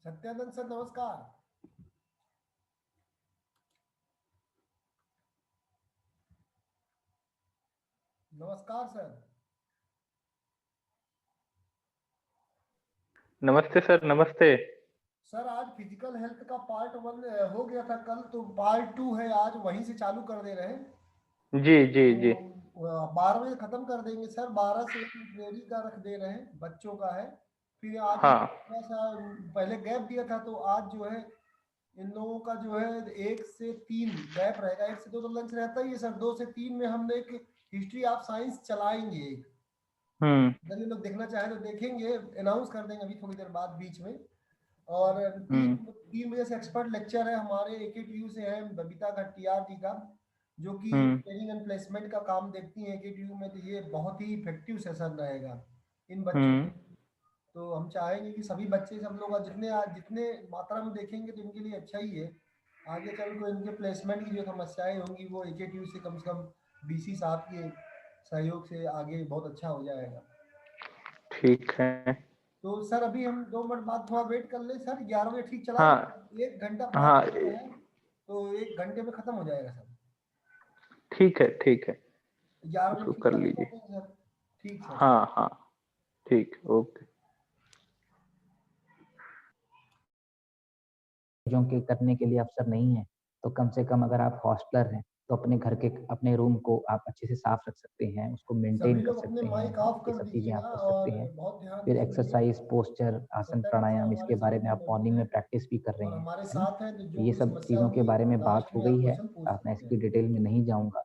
Satyanand sir नमस्कार। नमस्कार sir. नमस्ते सर, नमस्ते। सर आज फिजिकल हेल्थ का पार्ट 1 हो गया था कल, तो पार्ट 2 है आज, वहीं से चालू कर दे रहे हैं। जी जी तो जी। 12 बजे खत्म कर देंगे सर। 12 से रेडी का रख दे रहे हैं, बच्चों का है। फिर आज हाँ। थोड़ा सा पहले गैप दिया था, तो आज जो है इन लोगों का जो है 1 से 3 गैप रहेगा। 1 से 2 तो लंच रहता ही है सर। 2 से 3 में हम एक हिस्ट्री ऑफ साइंस चलाएंगे। हम्म अगर ये लोग देखना चाहें तो देखेंगे, अनाउंस कर देंगे अभी थोड़ी देर बाद बीच में। और हम्म 3 बजे से एक्सपर्ट लेक्चर है हमारे AKTU से है, बबीता का TR जी का, जो कि हम्म ट्रेनिंग एंड प्लेसमेंट का काम देखती है AKTU में। तो ये बहुत ही इफेक्टिव सेशन रहेगा इन बच्चों हम्म के। तो हम चाहेंगे कि सभी बच्चे, सब लोग जितने मात्रा में देखेंगे तो इनके लिए अच्छा ही है। आगे चल को इनके प्लेसमेंट की जो समस्याएं होंगी वो AKTU से कम BC साहब के सहयोग से आगे बहुत अच्छा हो जाएगा। ठीक है। तो सर अभी हम 2 मिनट बाद थोड़ा वेट कर ले सर। 11 बजे ठीक चला हाँ रहे, 1 घंटा हाँ, पास है, तो 1 घंटे में खत्म हो जाएगा सर। ठीक है ठीक है। 11 बजे उसको ठीक कर चालू कर लीजिए। देंगे सर। ठीक सर। हाँ हाँ, ठीक, ओके। चीजों के करने के लिए अवसर नहीं है, तो कम से कम अगर आप हॉस्टलर हैं तो अपने घर के अपने रूम को आप अच्छे से साफ रख सकते हैं, उसको मेंटेन सभी कर लोग अपने सकते हैं। माइक ऑफ ये कर सब चीजें आप दीजिएगा कर सकते और हैं। बहुत ध्यान फिर से सुनिए। एक्सरसाइज, पोस्चर, आसन, सत्यानंद सर प्राणायाम, हमारे इसके बारे साथ में में आप मौजूद मॉर्निंग में हैं प्रैक्टिस भी कर रहे और हैं, हमारे है ना। साथ हैं, तो तो जो ये कोई सब समस्या चीजों के होगी बारे में बात लास्ट हो में आप गई है, क्वेश्चन पूछ मैं सकते इसकी हैं। डिटेल में नहीं जाऊंगा।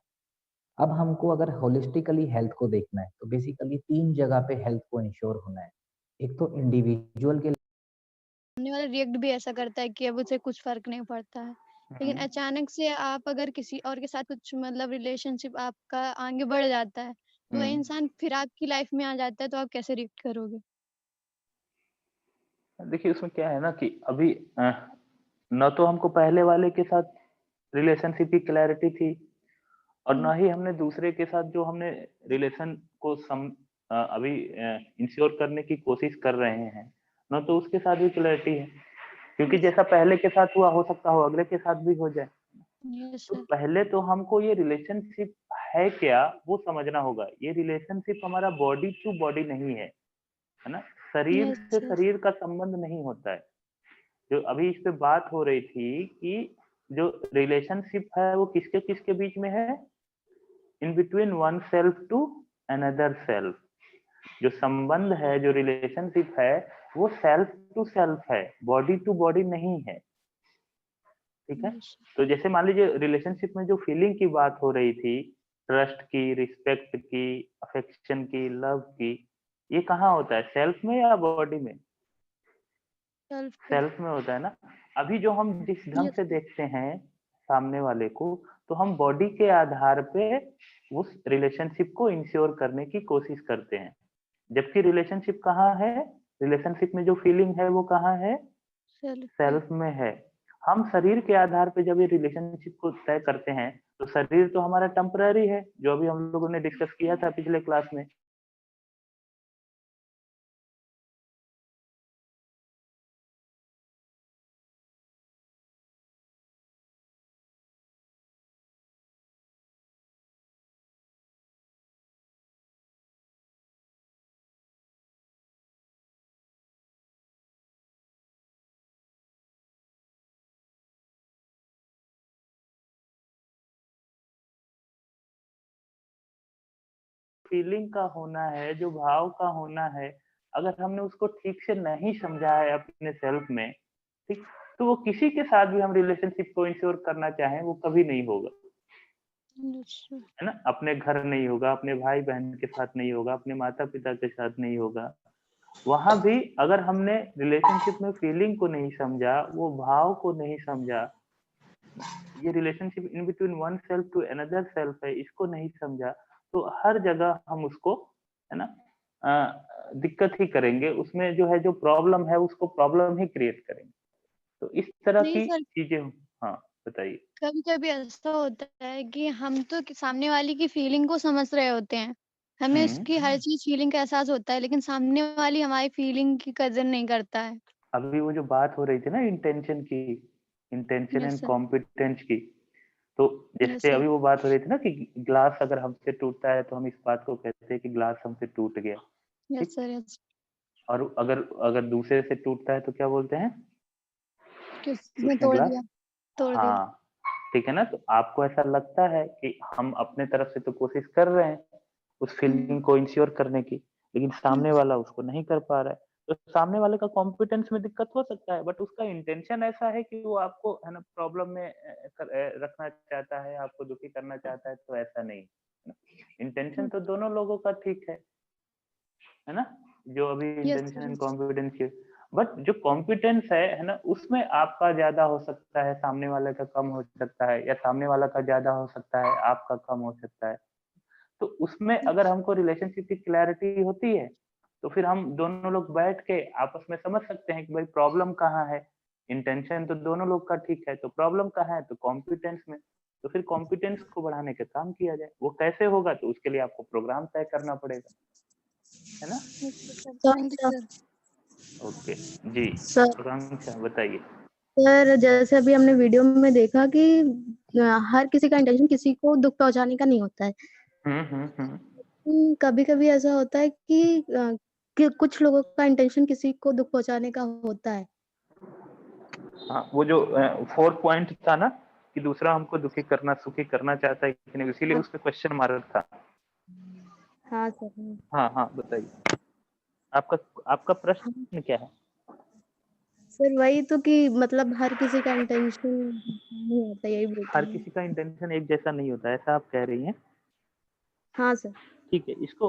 अब हमको अगर होलिस्टिकली हेल्थ को देखना है तो बेसिकली 3 जगह पे हेल्थ को इंश्योर होना है। एक तो इंडिविजुअल के सामने वाला रिएक्ट भी ऐसा करता है कि अब उसे कुछ फर्क नहीं पड़ता है, लेकिन अचानक से आप अगर किसी और के साथ कुछ मतलब रिलेशनशिप आपका आगे बढ़ जाता है, तो वह इंसान फिर आपकी लाइफ में आ जाता है, तो आप कैसे रिएक्ट करोगे? देखिए, उसमें क्या है ना कि अभी न तो हमको पहले वाले के साथ रिलेशनशिप की क्लैरिटी थी, और ना ही हमने दूसरे के साथ जो हमने रिलेशन को अभी इंश्योर करने की कोशिश कर रहे हैं, ना तो उसके साथ भी क्लैरिटी है। क्योंकि जैसा पहले के साथ हुआ, हो सकता हो अगले के साथ भी हो जाए। यस तो सर। पहले तो हमको ये रिलेशनशिप है क्या वो समझना होगा। ये रिलेशनशिप हमारा बॉडी टू बॉडी नहीं है ना। शरीर यस से यस। शरीर का संबंध नहीं होता है। जो अभी इस पे बात हो रही थी कि जो रिलेशनशिप है वो किसके किसके बीच में है, in between one self to another self. जो संबंध है, जो रिलेशनशिप है, वो सेल्फ टू सेल्फ है, बॉडी टू बॉडी नहीं है। ठीक है। यस तो जैसे मान लीजिए रिलेशनशिप में जो फीलिंग की बात हो रही थी, ट्रस्ट की, रिस्पेक्ट की, अफेक्शन की, लव की, ये कहाँ होता है, सेल्फ में या बॉडी में? सेल्फ पे। सेल्फ में होता है ना। अभी जो हम जिस ढंग यस से सर। देखते हैं सामने वाले को, तो हम बॉडी के आधार पे उस रिलेशनशिप को इंश्योर करने की कोशिश करते हैं। जबकि रिलेशनशिप कहाँ है, रिलेशनशिप में जो फीलिंग है वो कहाँ है, सेल्फ पे। सेल्फ में है। हम शरीर के आधार पे जब ये रिलेशनशिप को तय करते हैं, तो शरीर तो हमारा टेम्पररी है, जो अभी हम लोगों ने डिस्कस किया था पिछले क्लास में। फीलिंग का होना है, जो भाव का होना है, अगर हमने उसको ठीक से नहीं समझा है अपने सेल्फ में, ठीक, तो वो किसी के साथ भी हम रिलेशनशिप को इंश्योर करना चाहें वो कभी नहीं होगा, यस सर। है ना। अपने घर नहीं होगा, अपने भाई बहन के साथ नहीं होगा, अपने माता पिता के साथ नहीं होगा। वहां भी अगर हमने रिलेशनशिप में फीलिंग को नहीं समझा, वो भाव को नहीं समझा, ये relationship in between one self to another self है, इसको नहीं समझा, तो हर जगह हम उसको, है ना, दिक्कत ही करेंगे। उसमें जो है, जो प्रॉब्लम है उसको प्रॉब्लम ही क्रिएट करेंगे। तो इस तरह नहीं की सर, चीजें। हाँ, बताइए। कभी-कभी ऐसा होता है कि हम तो सामने वाले की फीलिंग को समझ रहे होते हैं। हमें हम्म उसकी हर चीज़ फीलिंग का एहसास होता है, लेकिन सामने वाली हमारी फीलिंग की कदर नहीं करता है। अभी वो जो बात हो रही थी ना इंटेंशन की, intention yes and sir. Competence की, तो यस जैसे सर। अभी वो बात हो रही थी ना कि ग्लास अगर हमसे टूटता है तो हम इस बात को कहते हैं कि ग्लास हमसे टूट गया, यस ठीक। सर। यस। और अगर अगर दूसरे से टूटता है तो क्या बोलते हैं कि कि उसने उसने तोड़ ग्लास, दिया। तोड़ दिया। हाँ ठीक है ना। तो आपको ऐसा लगता है कि हम अपने तरफ से तो कोशिश कर रहे हैं उस फीलिंग को इंश्योर करने की, लेकिन सामने वाला उसको नहीं कर पा रहा है, तो सामने वाले का कॉम्पिटेंस में दिक्कत हो सकता है, बट उसका इंटेंशन ऐसा है कि वो आपको है ना प्रॉब्लम में रखना चाहता है, आपको दुखी करना चाहता है, तो ऐसा नहीं है। इंटेंशन तो दोनों लोगों का ठीक है ना, जो अभी yes intention sir. And competence के, बट जो कॉम्पिटेंस है ना, उसमें आपका ज्यादा हो सकता है, सामने वाले का कम हो सकता है, या सामने वाला का ज्यादा हो सकता है, आपका कम हो सकता है। तो उसमें अगर हमको रिलेशनशिप की क्लैरिटी होती है तो फिर हम दोनों लोग बैठ के आपस में समझ सकते हैं कि भाई प्रॉब्लम कहाँ है। इंटेंशन तो दोनों लोग का ठीक है, तो प्रॉब्लम कहाँ है, तो कॉम्पिटेंस में। तो फिर कॉम्पिटेंस को बढ़ाने का काम किया जाए। वो कैसे होगा, तो उसके लिए आपको प्रोग्राम तय करना पड़ेगा, है ना। Thank you sir. ओके जी, सर आकांक्षा बताइए। सर जैसे अभी हमने वीडियो में देखा कि हर किसी का इंटेंशन किसी को दुख पहुंचाने का नहीं होता है। कभी कभी ऐसा होता है कि कुछ लोगों का इंटेंशन किसी को दुख पहुंचाने का होता है। हाँ, वो जो 4 पॉइंट था ना कि दूसरा हमको दुखी करना सुखी करना चाहता है कि नहीं, इसीलिए उस पे क्वेश्चन मार्क था। हाँ सर। हाँ हाँ बताइए, आपका आपका प्रश्न क्या है। सर वही तो कि मतलब हर किसी का इंटेंशन नहीं होता, यही बोलते हर हैं। किसी का इंटेंशन एक जैसा नहीं होता, ऐसा आप कह रही हैं। हाँ सर। ठीक है, इसको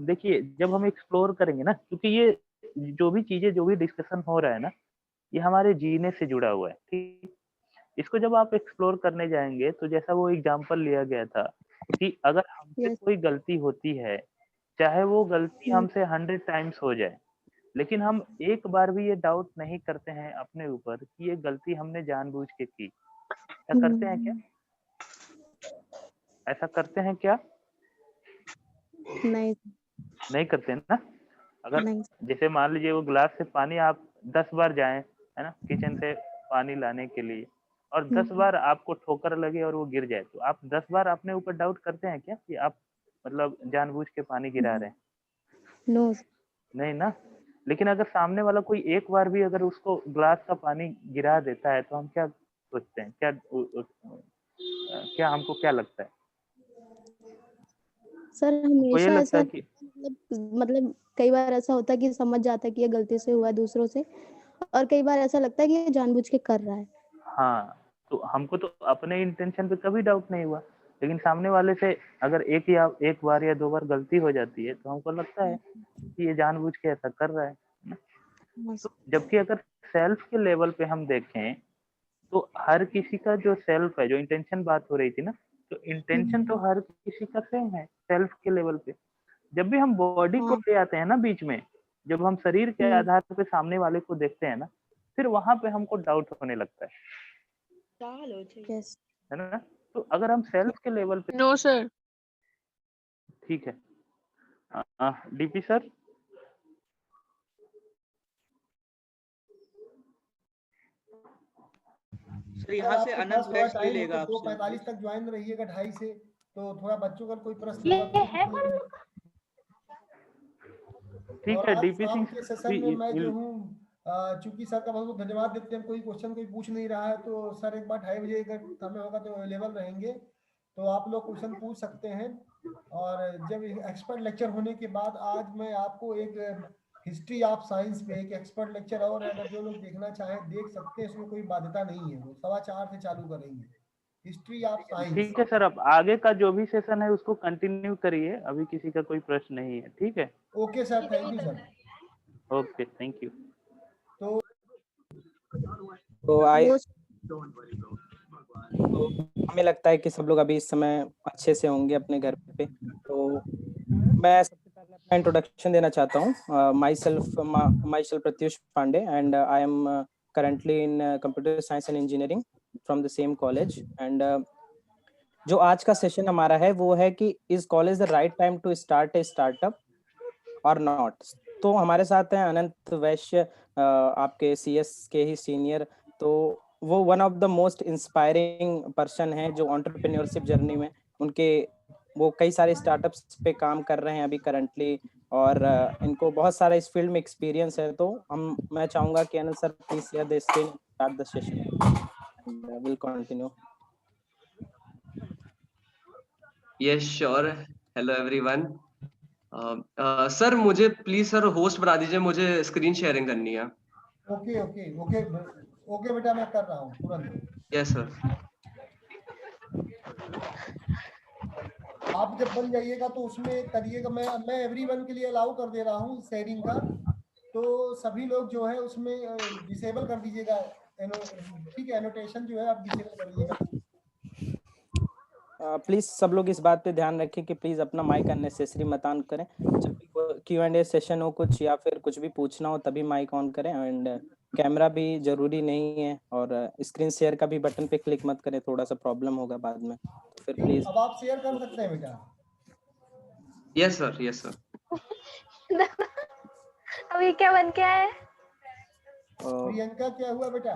देखिए जब हम एक्सप्लोर करेंगे ना, क्योंकि ये जो भी चीजें जो भी डिस्कशन हो रहा है ना, ये हमारे जीने से जुड़ा हुआ है, ठीक। इसको जब आप एक्सप्लोर करने जाएंगे तो जैसा वो एग्जांपल लिया गया था कि अगर हमसे यस। कोई गलती होती है, चाहे वो गलती हमसे 100 टाइम्स हो जाए, लेकिन हम एक बार भी ये डाउट नहीं करते हैं अपने ऊपर कि ये गलती हमने जानबूझ के की। क्या करते हैं क्या, ऐसा करते हैं क्या, नहीं नहीं करते हैं ना। अगर नहीं। जैसे मान लीजिए वो गिलास से पानी आप 10 बार जाएं, है ना, किचन से पानी लाने के लिए, और 10 बार आपको ठोकर लगे और वो गिर जाए, तो आप 10 बार अपने ऊपर डाउट करते हैं क्या कि आप मतलब जानबूझ के पानी गिरा रहे हैं। नो। नहीं ना। लेकिन अगर सामने वाला कोई एक बार भी अगर उसको ग्लास का पानी गिरा देता है तो हम क्या सोचते हैं, क्या हमको क्या लगता है, सर हमको ये हमेशा लगता ऐसा है कि मतलब कई बार ऐसा होता है कि समझ जाता है कि ये गलती से हुआ है दूसरों से, और कई बार ऐसा लगता है कि ये जानबूझ के कर रहा है। हाँ, तो हमको तो अपने इंटेंशन पे कभी डाउट नहीं हुआ, लेकिन सामने वाले से अगर एक बार या 2 बार गलती हो जाती है तो हमको लगता है कि ये जानबूझ के ऐसा कर रहा है ना? तो जबकि अगर सेल्फ के लेवल पे हम देखें तो हर किसी का जो सेल्फ है, जो इंटेंशन बात हो रही थी ना, तो इंटेंशन तो हर किसी का सेम है सेल्फ के लेवल पे। जब भी हम बॉडी को हाँ। ले आते हैं ना बीच में, जब हम शरीर के आधार पे सामने वाले को देखते हैं ना, फिर वहां पे हमको डाउट होने लगता यस। है ना। तो अगर हम सेल्फ के लेवल पे, नो सर। ठीक है, डीपी सर। सर यहाँ से आपके अनंत पास थोड़ा बैच ले टाइम है लेगा तो आपसे। 2:45 तक ज्वाइन रहिएगा, 2:30 से। तो थोड़ा बच्चों का कोई प्रश्न होगा तो पूछ लेंगे। ठीक और है, आज डीपी शाम सिंह के सेशन में मैं जो हूँ, चूंकि सर का बहुत बहुत धन्यवाद देते हैं, कोई क्वेश्चन कोई पूछ नहीं रहा है तो सर एक बार 2:30 बजे अगर समय होगा तो अवेलेबल रहेंगे, तो आप लोग क्वेश्चन पूछ सकते हैं। और जब एक्सपर्ट लेक्चर होने के बाद आज मैं आपको एक हिस्ट्री ऑफ साइंस पे एक एक्सपर्ट लेक्चर और है, अगर जो लोग देखना चाहें देख सकते हैं, इसमें कोई बाध्यता नहीं है। वो 4:15 से चालू करेंगे हिस्ट्री ऑफ साइंस। ठीक है सर, अब आगे का जो भी सेशन है उसको कंटिन्यू करिए, अभी किसी का कोई प्रश्न नहीं है, ठीक है। Okay sir, thank you sir. Okay, thank you. तो हमें लगता है कि सब लोग अभी इस समय अच्छे से होंगे अपने घर पे। तो मैं सबसे पहले अपना इंट्रोडक्शन देना चाहता हूँ। Myself Pratyush Pandey and I am currently in computer science and engineering from the same college. And जो आज का सेशन हमारा है वो है कि is college the right time to start a startup और नॉट। तो हमारे साथ हैं अनंत वैश्य, आपके CS के ही सीनियर। तो वो one of the most inspiring person है जो एंटरप्रेन्योरशिप जर्नी में उनके वो कई सारे स्टार्टअप्स पे काम कर रहे हैं अभी करंटली, और इनको बहुत सारा इस फील्ड में एक्सपीरियंस है। तो मैं चाहूंगा कि Anant sir please share the screen, start the session and will continue. Yes sure. Hello everyone. Sir मुझे प्लीज सर होस्ट बना दीजिए, मुझे स्क्रीन शेयरिंग करनी है। ओके ओके ओके ओके बेटा, मैं कर रहा हूँ तुरंत। Yes sir. आप जब बन जाइएगा तो उसमें करिएगा, मैं एवरीवन के लिए अलाउ कर दे रहा हूँ शेयरिंग का, तो सभी लोग जो है उसमें डिसेबल कर दीजिएगा। ठीक है, एनोटेशन जो है आप डिसेबल कर दीजिएगा। प्लीज सब लोग इस बात पे ध्यान रखें कि प्लीज अपना माइक अननेसेसरी मत ऑन करें। जब भी Q&A सेशन हो कुछ या फिर कुछ भी पूछना हो तभी माइक ऑन करें, एंड कैमरा भी जरूरी नहीं है, और स्क्रीन शेयर का भी बटन पे क्लिक मत करें, थोड़ा सा प्रॉब्लम होगा बाद में। तो फिर प्लीज अब आप शेयर कर सकते हैं बेटा। Yes sir, yes sir. अभी क्या बन के आया है? प्रियंका क्या हुआ बेटा?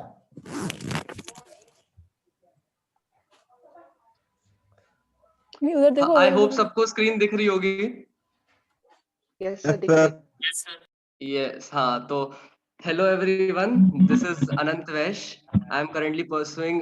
उधर देखो। आई होप सबको स्क्रीन दिख रही होगी। यस सर, दिख रही। यस हाँ, तो hello everyone, this is Anant Vaishya. I am currently pursuing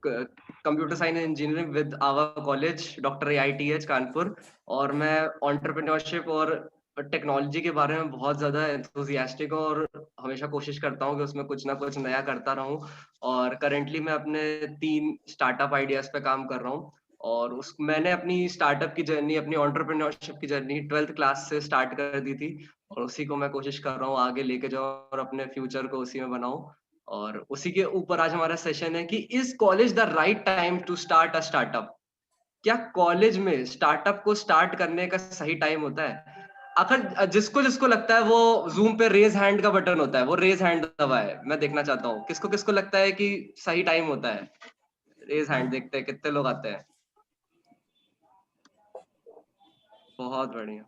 computer science and engineering with our college doctor AITH Kanpur, और मैं एंटरप्रेन्योरशिप और टेक्नोलॉजी के बारे में बहुत ज्यादा एंथुसियास्टिक हूँ और हमेशा कोशिश करता हूँ कि उसमें कुछ ना कुछ नया करता रहूं। और करेंटली मैं अपने 3 स्टार्टअप आइडियाज पे काम कर रहा हूँ, और मैंने अपनी स्टार्टअप की जर्नी, अपनी एंटरप्रेन्योरशिप की जर्नी 12th क्लास से स्टार्ट कर दी थी, और उसी को मैं कोशिश कर रहा हूँ आगे लेके जाऊँ और अपने फ्यूचर को उसी में बनाऊं। और उसी के ऊपर आज हमारा सेशन है कि is college the right time to start a startup? क्या कॉलेज में स्टार्टअप को स्टार्ट करने का सही टाइम होता है? आखिर जिसको जिसको लगता है वो जूम पे रेज हैंड का बटन होता है, वो रेज हैंड दबाए। मैं देखना चाहता हूँ किसको किसको लगता है कि सही टाइम होता है। रेज हैंड, देखते हैं कितने लोग आते हैं। बहुत बढ़िया।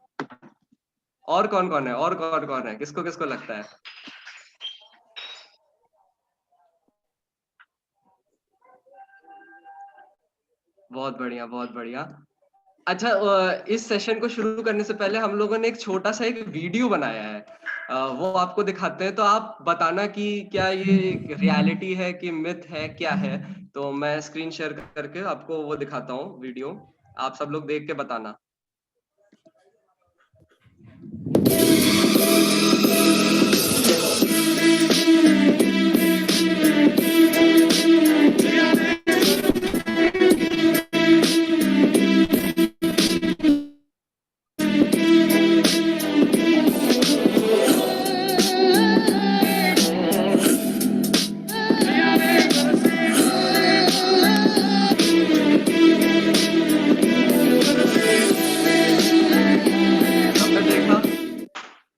और कौन कौन है, और कौन कौन है, किसको किसको लगता है? बहुत बढ़िया, बहुत बढ़िया। अच्छा, इस सेशन को शुरू करने से पहले हम लोगों ने एक छोटा सा एक वीडियो बनाया है, वो आपको दिखाते हैं। तो आप बताना कि क्या ये रियलिटी है कि मिथ है, क्या है। तो मैं स्क्रीन शेयर करके आपको वो दिखाता हूँ वीडियो, आप सब लोग देख के बताना।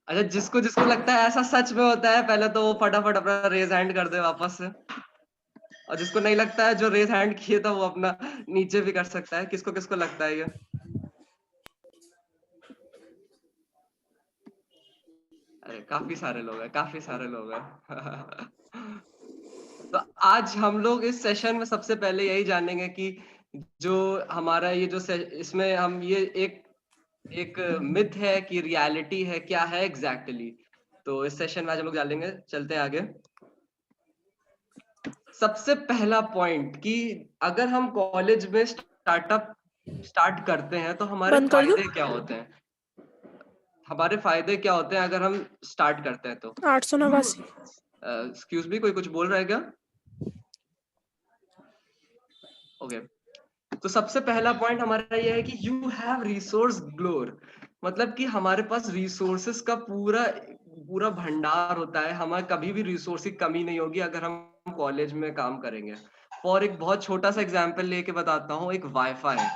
अच्छा, जिसको जिसको लगता है ऐसा सच में होता है, पहले तो वो फटाफट अपना रेज हैंड कर दे वापस से। और जिसको नहीं लगता है, जो रेज हैंड किए था, वो अपना नीचे भी कर सकता है। किसको किसको लगता है ये? अरे काफी सारे लोग हैं, काफी सारे लोग हैं। तो आज हम लोग इस सेशन में सबसे पहले यही जानेंगे कि जो हमारा ये जो इसमें हम ये एक मिथ है कि रियलिटी है, क्या है एग्जैक्टली। तो इस सेशन में आज हम लोग जानेंगे। चलते हैं आगे। सबसे पहला पॉइंट कि अगर हम कॉलेज में स्टार्टअप स्टार्ट करते हैं तो हमारे फायदे क्या होते हैं? हमारे फायदे क्या होते हैं अगर हम स्टार्ट करते हैं तो? 889। एक्सक्यूज मी, कोई कुछ बोल रहा है क्या? ओके। तो सबसे पहला पॉइंट हमारा ये है कि यू हैव रिसोर्स ग्लोर, मतलब कि हमारे पास रिसोर्सेस का पूरा पूरा भंडार होता है। हमें कभी भी रिसोर्स की कमी नहीं होगी अगर हम कॉलेज में काम करेंगे। और एक बहुत छोटा सा एग्जांपल लेके बताता हूँ, एक वाईफाई।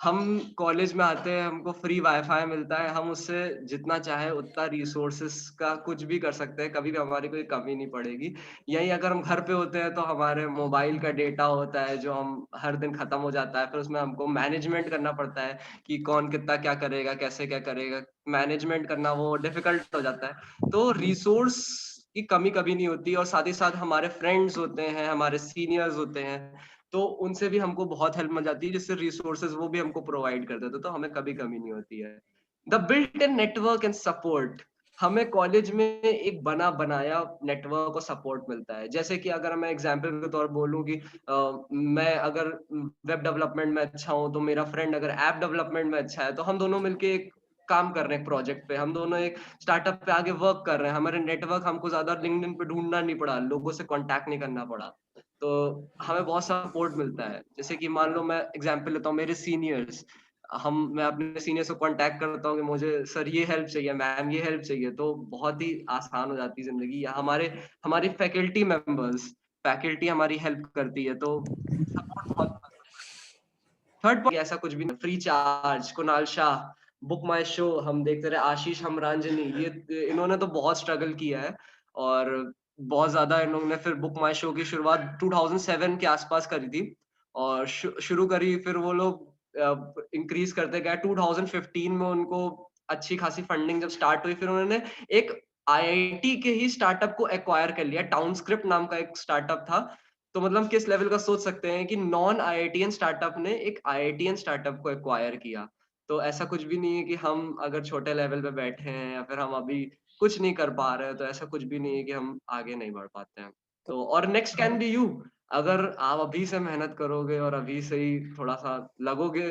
हम कॉलेज में आते हैं, हमको फ्री वाईफाई मिलता है, हम उससे जितना चाहे उतना रिसोर्सेस का कुछ भी कर सकते हैं, कभी भी हमारी कोई कमी नहीं पड़ेगी। यही अगर हम घर पे होते हैं तो हमारे मोबाइल का डेटा होता है जो हम हर दिन खत्म हो जाता है, फिर उसमें हमको मैनेजमेंट करना पड़ता है कि कौन कितना क्या करेगा, कैसे क्या करेगा, मैनेजमेंट करना वो डिफिकल्ट हो जाता है। तो रिसोर्स की कमी कभी नहीं होती, और साथ ही साथ हमारे फ्रेंड्स होते हैं, हमारे सीनियर्स होते हैं, तो उनसे भी हमको बहुत हेल्प मिल जाती है, जिससे रिसोर्सेज वो भी हमको प्रोवाइड कर देते, तो हमें कभी कमी नहीं होती है। The built in network and support, हमें कॉलेज में एक बना बनाया नेटवर्क और सपोर्ट मिलता है। जैसे कि अगर मैं एग्जांपल के तौर बोलूं कि मैं अगर वेब डेवलपमेंट में अच्छा हूं, तो मेरा फ्रेंड अगर ऐप डेवलपमेंट में अच्छा है, तो हम दोनों मिलके एक काम कर रहे हैं प्रोजेक्ट पे, हम दोनों एक स्टार्टअप पे आगे वर्क कर रहे हैं। हमारे नेटवर्क, हमको ज्यादा लिंक्डइन पे ढूंढना नहीं पड़ा, लोगों से कांटेक्ट नहीं करना पड़ा, तो हमें बहुत सपोर्ट मिलता है। जैसे कि मान लो मैं एग्जांपल लेता हूँ, मेरे सीनियर्स, मैं अपने सीनियर से कांटेक्ट करता हूँ कि मुझे सर ये हेल्प चाहिए, मैम ये हेल्प चाहिए, तो बहुत ही आसान हो जाती है जिंदगी। या हमारी फैकल्टी मेंबर्स, फैकल्टी हमारी हेल्प करती है, तो सपोर्ट बहुत। थर्ड पॉइंट, ऐसा कुछ भी नहीं, free charge, Kunal Shah, book my show हम देखते रहे, आशीष हमरांजनी, ये इन्होंने तो बहुत स्ट्रगल किया है, और बहुत ज्यादा इन्होंने फिर बुक माई शो की शुरुआत 2007 के आसपास करी थी, और शुरू करी, फिर वो लोग इंक्रीज करते गए। 2015 में उनको अच्छी खासी फंडिंग जब स्टार्ट हुई, फिर उन्होंने एक आईआईटी के ही स्टार्टअप को एक्वायर कर लिया, टाउनस्क्रिप्ट नाम का एक स्टार्टअप था। तो मतलब किस लेवल का सोच सकते हैं कि नॉन आईआईटीएन स्टार्टअप ने एक आईआईटीएन स्टार्टअप को एक्वायर किया। तो ऐसा कुछ भी नहीं है कि हम अगर छोटे लेवल पे बैठे हैं या फिर हम अभी कुछ नहीं कर पा रहे हैं, तो ऐसा कुछ भी नहीं है कि हम आगे नहीं बढ़ पाते हैं। तो और नेक्स्ट कैन बी यू, अगर आप अभी से मेहनत करोगे और अभी से ही थोड़ा सा लगोगे,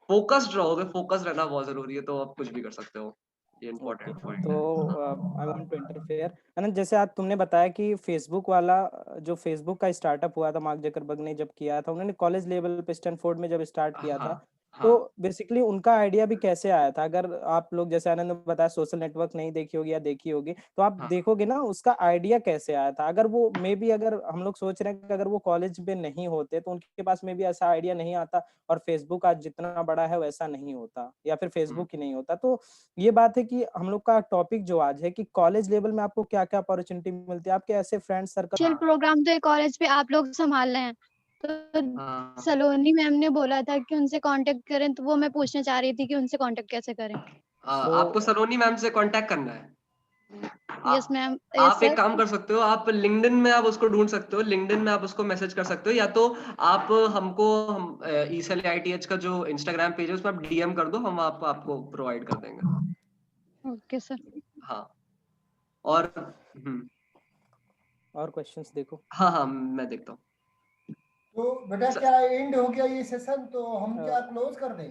फोकस्ड रहोगे, फोकस रहना बहुत जरूरी है, तो आप कुछ भी कर सकते हो। ये इम्पोर्टेंट पॉइंट है। तो आई वांट टू इंटरफेयर अनंत, जैसे आज तुमने बताया कि फेसबुक वाला, जो फेसबुक का स्टार्टअप हुआ था मार्क जकरबर्ग ने जब किया था, उन्होंने कॉलेज लेवल पे स्टैनफोर्ड में जब स्टार्ट किया था, हाँ तो हाँ बेसिकली उनका आइडिया भी कैसे आया था? अगर आप लोग, जैसे आनंद ने बताया सोशल नेटवर्क नहीं देखी होगी या देखी होगी, तो आप हाँ देखोगे ना उसका आइडिया कैसे आया था। अगर वो मे बी, अगर हम लोग सोच रहे हैं कि अगर वो कॉलेज में नहीं होते तो उनके पास में भी ऐसा आइडिया नहीं आता, और फेसबुक आज जितना बड़ा है वैसा नहीं होता, या फिर फेसबुक ही नहीं होता। तो ये बात है कि हम लोग का टॉपिक जो आज है कि कॉलेज लेवल में आपको क्या क्या अपॉर्चुनिटी मिलती है, आपके ऐसे फ्रेंड सर्कल। सोशल प्रोग्राम तो कॉलेज पे आप लोग संभाल रहे हैं, तो हाँ सलोनी मैम ने बोला था कि उनसे कांटेक्ट करें, तो वो मैं पूछना चाह रही थी कि उनसे कांटेक्ट कैसे करें। आपको सलोनी मैम से कांटेक्ट करना है। यस मैम, यस आप एक सर। काम कर सकते हो, आप लिंक्डइन में आप उसको ढूंढ सकते हो, लिंक्डइन में आप उसको मैसेज कर सकते हो, या तो आप हमको हम ईसेल आईटीएच का जो इंस्टाग्राम पेज है उसमें आप डीएम कर दो, हम आपको प्रोवाइड कर देंगे। Okay sir. हाँ, और और क्वेश्चंस देखो। हाँ मैं देखता हूँ। तो बेटा क्या एंड हो गया ये सेशन, तो हम क्या क्लोज कर दें?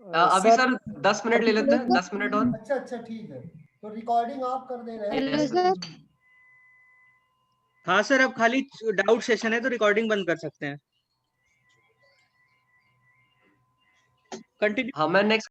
अभी सर 10 मिनट ले लेते हैं, 10 मिनट और। अच्छा ठीक है, तो रिकॉर्डिंग आप कर दे रहे हेलो हैं? सर। हाँ सर, अब खाली डाउट सेशन है तो रिकॉर्डिंग बंद कर सकते हैं। कंटिन्यू। हाँ, मैं नेक्स्ट